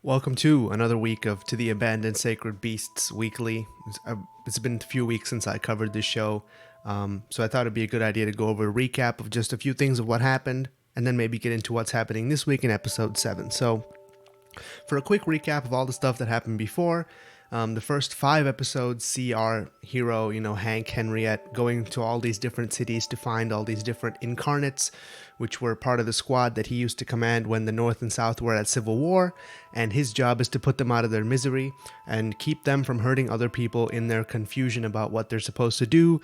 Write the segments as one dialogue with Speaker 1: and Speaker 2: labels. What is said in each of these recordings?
Speaker 1: Welcome to another week of To the Abandoned Sacred Beasts Weekly. It's been a few weeks since I covered this show, so I thought it'd be a good idea to go over a recap of just a few things of what happened, and then maybe get into what's happening this week in episode 7. So, for a quick recap of all the stuff that happened before, the first 5 episodes see our hero, Hank Henriette, going to all these different cities to find all these different incarnates, which were part of the squad that he used to command when the North and South were at civil war, and his job is to put them out of their misery and keep them from hurting other people in their confusion about what they're supposed to do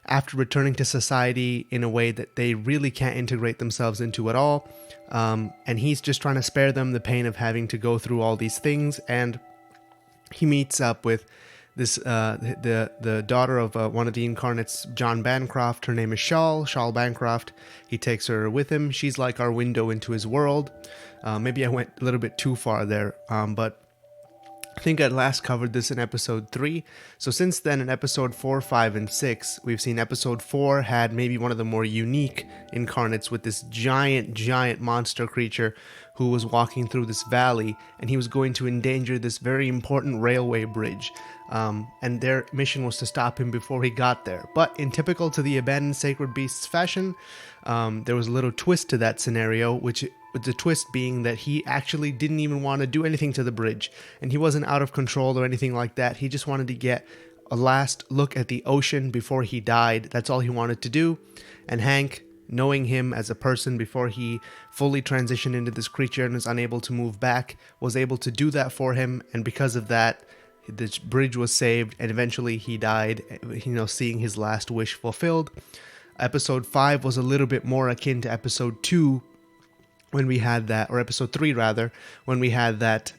Speaker 1: after returning to society in a way that they really can't integrate themselves into at all. And he's just trying to spare them the pain of having to go through all these things, and he meets up with this the daughter of one of the incarnates, John Bancroft. Her name is Shawl Bancroft. He takes her with him. She's like our window into his world. Maybe I went a little bit too far there, but I think I last covered this in episode 3. So since then, in episode 4, 5, and 6, we've seen episode 4 had maybe one of the more unique incarnates with this giant monster creature who was walking through this valley, and he was going to endanger this very important railway bridge. And their mission was to stop him before he got there. But in typical To the Abandoned Sacred Beasts fashion, there was a little twist to that scenario, which the twist being that he actually didn't even want to do anything to the bridge, and he wasn't out of control or anything like that. He just wanted to get a last look at the ocean before he died. That's all he wanted to do. And Hank, knowing him as a person before he fully transitioned into this creature and was unable to move back, was able to do that for him, and because of that, the bridge was saved, and eventually he died, seeing his last wish fulfilled. Episode 5 was a little bit more akin to episode 2, when we had that, or episode 3 rather, when we had that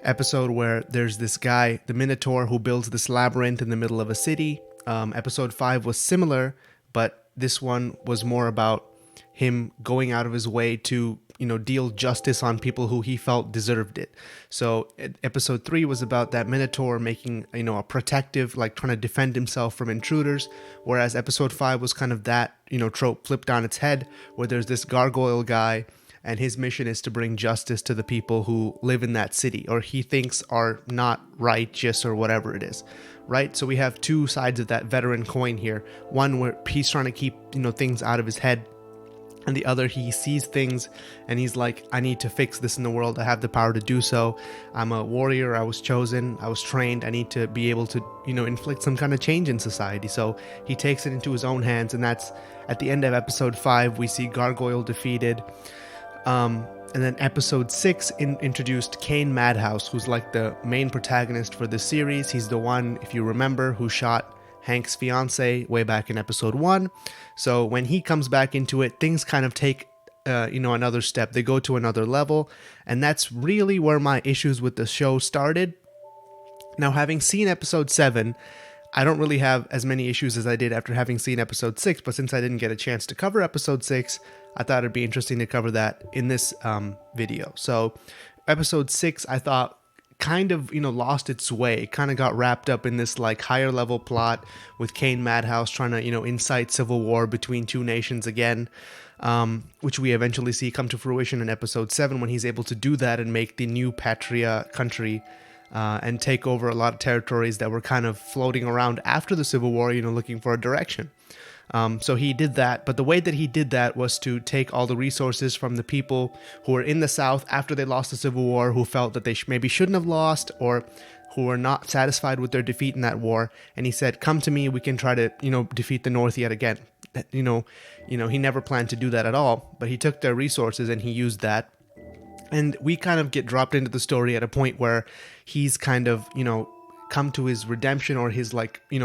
Speaker 1: episode where there's this guy, the Minotaur, who builds this labyrinth in the middle of a city. Episode 5 was similar, but this one was more about him going out of his way to, deal justice on people who he felt deserved it. So episode 3 was about that Minotaur making, a protective, like trying to defend himself from intruders, whereas episode 5 was kind of that, trope flipped on its head, where there's this gargoyle guy, and his mission is to bring justice to the people who live in that city, or he thinks are not righteous, or whatever it is. Right? So we have two sides of that veteran coin here. One where he's trying to keep, things out of his head, and the other, he sees things and he's like, I need to fix this in the world. I have the power to do so. I'm a warrior. I was chosen. I was trained. I need to be able to, inflict some kind of change in society. So he takes it into his own hands, and that's at the end of episode 5. We see Gargoyle defeated. And then episode 6 introduced Kane Madhouse, who's like the main protagonist for this series. He's the one, if you remember, who shot Hank's fiance way back in episode 1. So when he comes back into it, things kind of take another step. They go to another level, and that's really where my issues with the show started. Now, having seen episode 7, I don't really have as many issues as I did after having seen episode 6, but since I didn't get a chance to cover episode 6, I thought it'd be interesting to cover that in this video. So episode 6, I thought, kind of, lost its way, kind of got wrapped up in this like higher level plot with Kane Madhouse trying to, incite civil war between two nations again, which we eventually see come to fruition in episode 7 when he's able to do that and make the new Patria country and take over a lot of territories that were kind of floating around after the Civil War, looking for a direction. So he did that, but the way that he did that was to take all the resources from the people who were in the South after they lost the Civil War, who felt that they maybe shouldn't have lost, or who were not satisfied with their defeat in that war. And he said, come to me, we can try to, defeat the North yet again. He never planned to do that at all, but he took their resources and he used that. And we kind of get dropped into the story at a point where he's kind of, come to his redemption, or his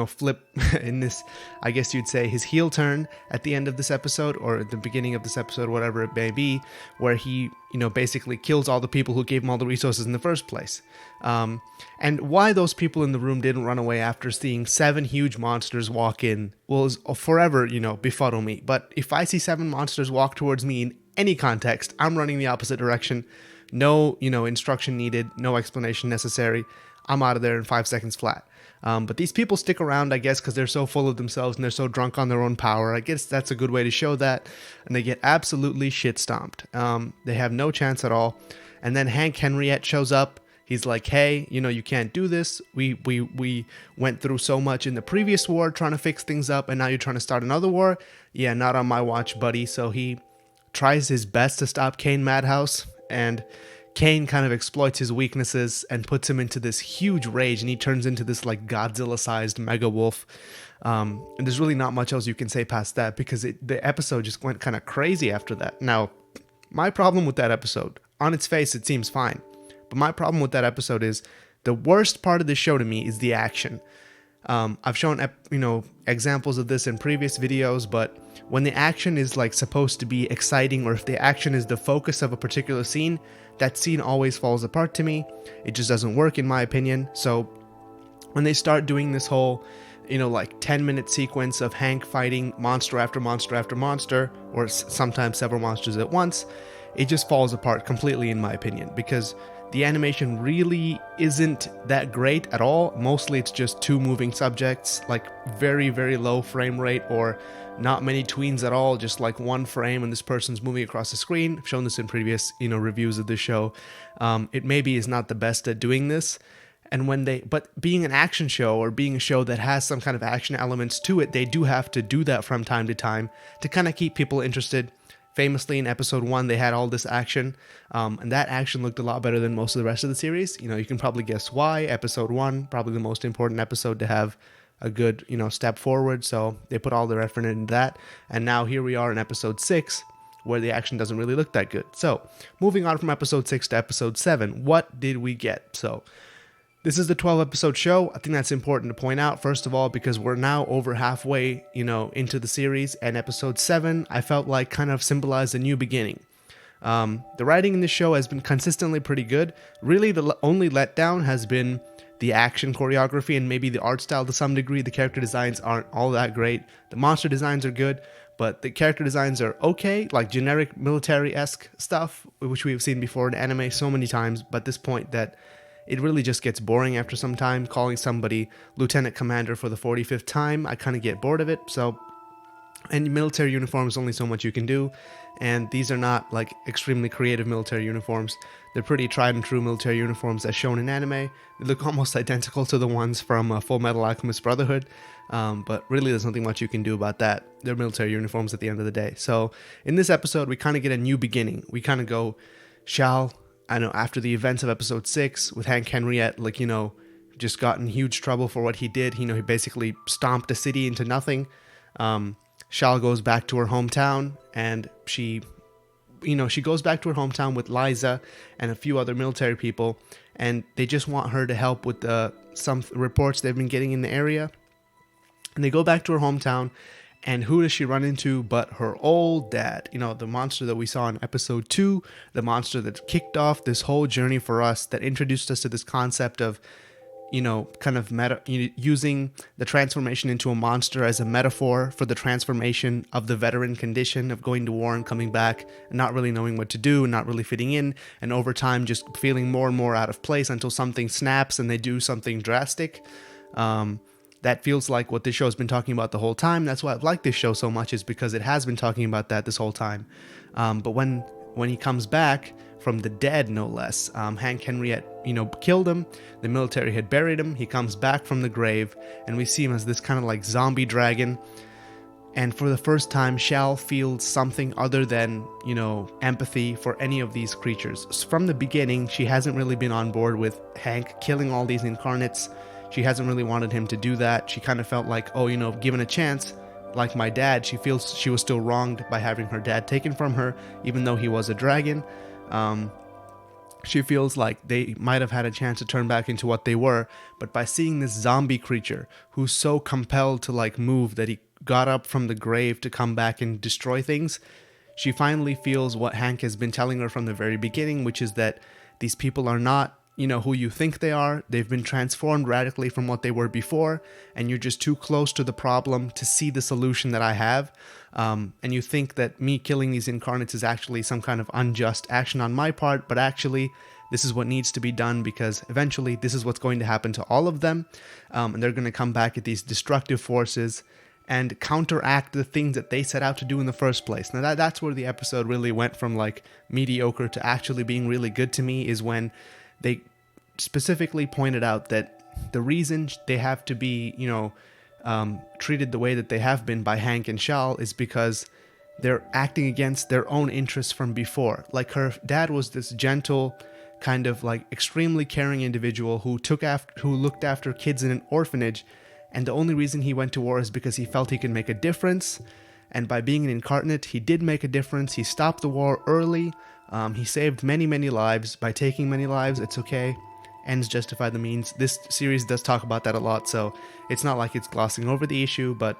Speaker 1: flip in this, I guess you'd say his heel turn at the end of this episode, or at the beginning of this episode, whatever it may be, where he, basically kills all the people who gave him all the resources in the first place. And why those people in the room didn't run away after seeing 7 huge monsters walk in will forever, befuddle me. But if I see 7 monsters walk towards me in any context, I'm running the opposite direction. No, instruction needed, no explanation necessary. I'm out of there in 5 seconds flat. But these people stick around, I guess, because they're so full of themselves and they're so drunk on their own power. I guess that's a good way to show that. And they get absolutely shit stomped. They have no chance at all. And then Hank Henriette shows up. He's like, hey, you can't do this. We went through so much in the previous war trying to fix things up, and now you're trying to start another war? Yeah, not on my watch, buddy. So he tries his best to stop Kane Madhouse, and Kane kind of exploits his weaknesses and puts him into this huge rage, and he turns into this like Godzilla-sized mega wolf. And there's really not much else you can say past that, because the episode just went kind of crazy after that. Now, my problem with that episode, on its face, it seems fine. But my problem with that episode is the worst part of the show to me is the action. I've shown examples of this in previous videos, but when the action is like supposed to be exciting, or if the action is the focus of a particular scene, that scene always falls apart to me. It just doesn't work in my opinion. So when they start doing this whole 10-minute sequence of Hank fighting monster after monster after monster, or sometimes several monsters at once, it just falls apart completely in my opinion, because the animation really isn't that great at all. Mostly it's just two moving subjects, like very, very low frame rate, or not many tweens at all, just like one frame and this person's moving across the screen. I've shown this in previous, reviews of the show. It maybe is not the best at doing this. And but being an action show, or being a show that has some kind of action elements to it, they do have to do that from time to time to kind of keep people interested. Famously, in episode 1, they had all this action, and that action looked a lot better than most of the rest of the series. You can probably guess why. Episode 1, probably the most important episode to have a good, step forward, so they put all their effort into that. And now here we are in episode 6, where the action doesn't really look that good. So, moving on from episode 6 to episode 7, what did we get? So, this is the 12-episode show. I think that's important to point out, first of all, because we're now over halfway, into the series, and episode 7, I felt like kind of symbolized a new beginning. The writing in this show has been consistently pretty good. Really, the only letdown has been the action choreography and maybe the art style to some degree. The character designs aren't all that great. The monster designs are good, but the character designs are okay, like generic military-esque stuff, which we've seen before in anime so many times, but at this point that it really just gets boring after some time. Calling somebody Lieutenant Commander for the 45th time, I kind of get bored of it. So, and military uniforms, only so much you can do. And these are not like extremely creative military uniforms. They're pretty tried and true military uniforms as shown in anime. They look almost identical to the ones from Full Metal Alchemist Brotherhood. But really there's nothing much you can do about that. They're military uniforms at the end of the day. So in this episode, we kind of get a new beginning. We kind of go, after the events of episode 6 with Hank Henriette, just got in huge trouble for what he did. He basically stomped a city into nothing. Shal goes back to her hometown, and she goes back to her hometown with Liza and a few other military people, and they just want her to help with some reports they've been getting in the area. And they go back to her hometown, and who does she run into but her old dad? The monster that we saw in episode 2, the monster that kicked off this whole journey for us, that introduced us to this concept of, kind of using the transformation into a monster as a metaphor for the transformation of the veteran condition of going to war and coming back and not really knowing what to do and not really fitting in, and over time just feeling more and more out of place until something snaps and they do something drastic. That feels like what this show has been talking about the whole time. That's why I've liked this show so much, is because it has been talking about that this whole time. But when he comes back from the dead, no less, Hank Henriette, killed him. The military had buried him. He comes back from the grave, and we see him as this kind of like zombie dragon. And for the first time, Shal feels something other than, empathy for any of these creatures. From the beginning, she hasn't really been on board with Hank killing all these incarnates. She hasn't really wanted him to do that. She kind of felt like, given a chance, like my dad, she feels she was still wronged by having her dad taken from her, even though he was a dragon. She feels like they might have had a chance to turn back into what they were, but by seeing this zombie creature who's so compelled to move that he got up from the grave to come back and destroy things, she finally feels what Hank has been telling her from the very beginning, which is that these people are not who you think they are. They've been transformed radically from what they were before, and you're just too close to the problem to see the solution that I have. And you think that me killing these incarnates is actually some kind of unjust action on my part, but actually this is what needs to be done, because eventually this is what's going to happen to all of them. And they're going to come back at these destructive forces, and counteract the things that they set out to do in the first place. Now that's where the episode really went from like mediocre to actually being really good to me, is when they specifically pointed out that the reason they have to be, treated the way that they have been by Hank and Shal is because they're acting against their own interests from before. Like, her dad was this gentle, kind of like extremely caring individual who looked after kids in an orphanage, and the only reason he went to war is because he felt he could make a difference. And by being an incarnate, he did make a difference. He stopped the war early. He saved many, many lives by taking many lives. It's okay. Ends justify the means. This series does talk about that a lot, so it's not like it's glossing over the issue, but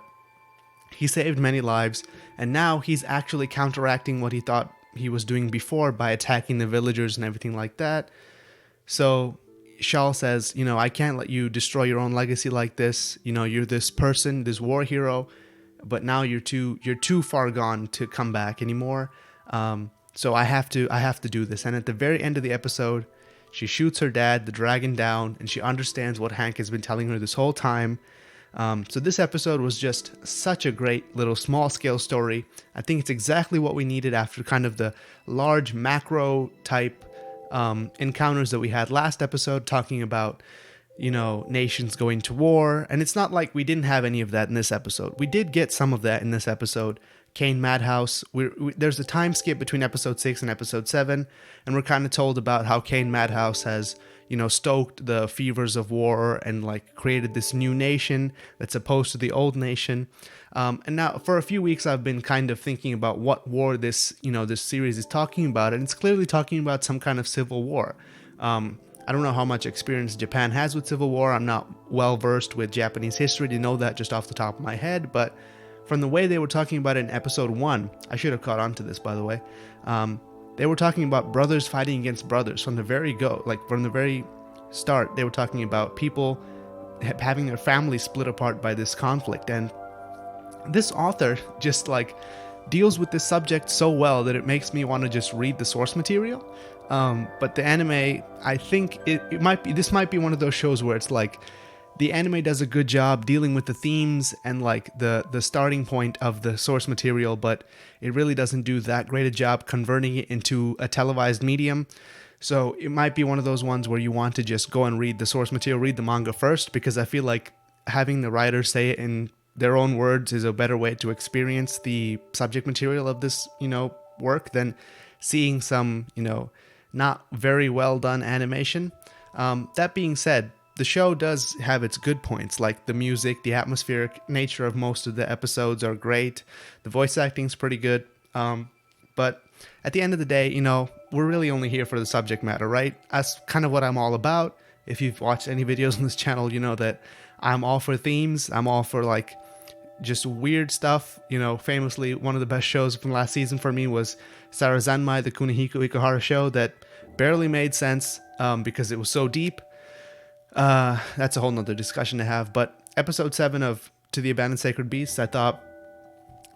Speaker 1: he saved many lives, and now he's actually counteracting what he thought he was doing before by attacking the villagers and everything like that. So Shal says, I can't let you destroy your own legacy like this. You're this person, this war hero, but now you're too far gone to come back anymore. So I have to do this. And at the very end of the episode, she shoots her dad, the dragon, down, and she understands what Hank has been telling her this whole time. So this episode was just such a great little small-scale story. I think it's exactly what we needed after kind of the large macro type encounters that we had last episode, talking about, nations going to war. And it's not like we didn't have any of that in this episode. We did get some of that in this episode. Kane Madhouse, there's a time skip between episode 6 and episode 7, and we're kind of told about how Kane Madhouse has, stoked the fevers of war and like created this new nation that's opposed to the old nation. And now for a few weeks I've been kind of thinking about what war this series is talking about, and it's clearly talking about some kind of civil war. I don't know how much experience Japan has with civil war. I'm not well versed with Japanese history to know that just off the top of my head, but from the way they were talking about it in episode 1, I should have caught on to this, by the way. They were talking about brothers fighting against brothers from the very start. They were talking about people having their families split apart by this conflict, and this author just like deals with this subject so well that it makes me want to just read the source material. But the anime, I think this might be one of those shows where it's like the anime does a good job dealing with the themes and like the starting point of the source material, but it really doesn't do that great a job converting it into a televised medium. So it might be one of those ones where you want to just go and read the source material, read the manga first, because I feel like having the writer say it in their own words is a better way to experience the subject material of this, work than seeing some, not very well done animation. That being said, the show does have its good points, like the music, the atmospheric nature of most of the episodes are great. The voice acting's pretty good. But at the end of the day, we're really only here for the subject matter, right? That's kind of what I'm all about. If you've watched any videos on this channel, you know that I'm all for themes. I'm all for like just weird stuff. Famously, one of the best shows from last season for me was Sarazanmai, the Kunihiko Ikuhara show that barely made sense because it was so deep. That's a whole nother discussion to have. But episode 7 of To the Abandoned Sacred Beasts, I thought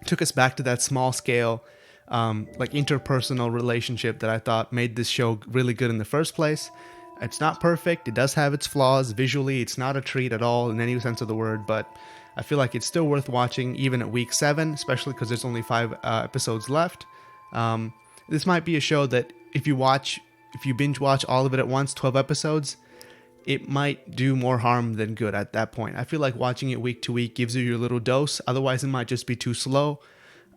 Speaker 1: took us back to that small scale, like interpersonal relationship that I thought made this show really good in the first place. It's not perfect. It does have its flaws. Visually, it's not a treat at all in any sense of the word, but I feel like it's still worth watching even at week 7, especially because there's only 5 episodes left. This might be a show that if you binge watch all of it at once, 12 episodes, it might do more harm than good at that point. I feel like watching it week to week gives you your little dose. Otherwise, it might just be too slow.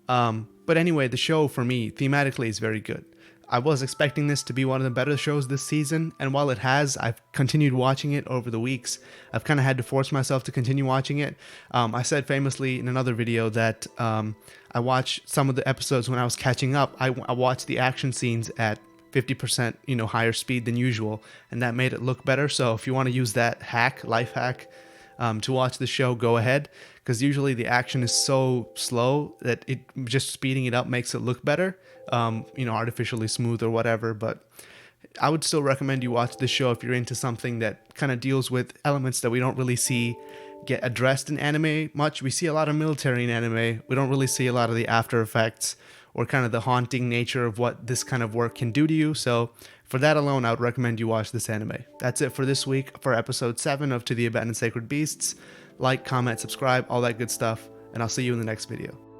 Speaker 1: But anyway, the show for me, thematically, is very good. I was expecting this to be one of the better shows this season, and while it has, I've continued watching it over the weeks. I've kind of had to force myself to continue watching it. I said famously in another video that I watched some of the episodes when I was catching up. I watched the action scenes at 50% higher speed than usual, and that made it look better. So if you want to use that life hack to watch the show, go ahead, because usually the action is so slow that it just speeding it up makes it look better, artificially smooth or whatever. But I would still recommend you watch this show if you're into something that kind of deals with elements that we don't really see get addressed in anime much. We see a lot of military in anime. We don't really see a lot of the after effects or kind of the haunting nature of what this kind of work can do to you. So for that alone, I would recommend you watch this anime. That's it for this week for episode 7 of To the Abandoned Sacred Beasts. Like, comment, subscribe, all that good stuff. and I'll see you in the next video.